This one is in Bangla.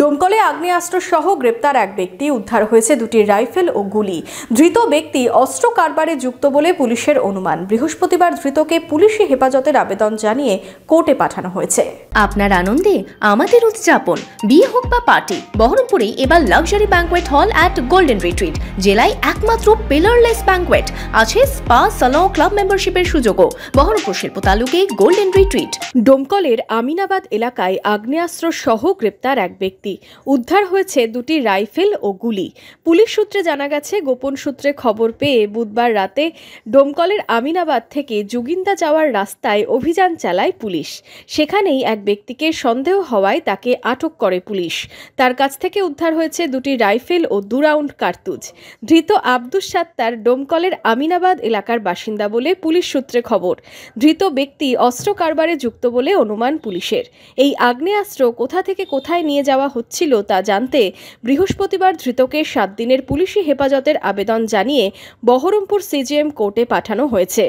ডোমকলে আগ্নেয়াস্ত্র সহ গ্রেপ্তার এক ব্যক্তি, উদ্ধার হয়েছে দুটি রাইফেল ও গুলি। ধৃত ব্যক্তি অস্ত্র কারবারে যুক্ত বলে পুলিশের অনুমান। বৃহস্পতিবার ধৃতকে পুলিশি হেফাজতের আবেদন জানিয়ে কোর্টে পাঠানো হয়েছে। আপনার আনন্দে আমাদের উদযাপন, বিয়ে হোক বা পার্টি, বহরমপুরে এবার luxury banquet hall at golden retreat. জেলায় একমাত্র পিলারলেস ব্যাঙ্কোয়েট, আছে স্পা, সালন, ক্লাব মেম্বারশিপের সুযোগও। বহরমপুর শিল্প তালুকে গোল্ডেন রিট্রিট। ডোমকলের আমিনাবাদ এলাকায় আগ্নেয়াস্ত্র সহ গ্রেপ্তার এক ব্যক্তি, উদ্ধার হয়েছে দুটি রাইফেল ও গুলি। পুলিশ সূত্রে জানা গেছে, গোপন সূত্রে খবর পেয়ে বুধবার রাতে ডোমকলের আমিনাবাদ থেকে জুগিন্দা যাওয়ার রাস্তায় অভিযান চালায় পুলিশ। সেখানেই এক ব্যক্তিকে সন্দেহ হওয়ায় তাকে আটক করে পুলিশ। তার কাছ থেকে উদ্ধার হয়েছে দুটি রাইফেল ও 2 রাউন্ড কার্তুজ। ধৃত আব্দুস সাত্তার ডোমকলের আমিনাবাদ এলাকার বাসিন্দা বলে পুলিশ সূত্রে খবর। ধৃত ব্যক্তি অস্ত্র কারবারে যুক্ত বলে অনুমান পুলিশের। এই আগ্নেয়াস্ত্র কোথা থেকে কোথায় নিয়ে যাওয়া হচ্ছিল তা জানতে বৃহস্পতিবার ধৃতকে 7 দিনের পুলিশি হেফাজতের আবেদন জানিয়ে বহরমপুর সিজিএম কোর্টে পাঠানো হয়েছে।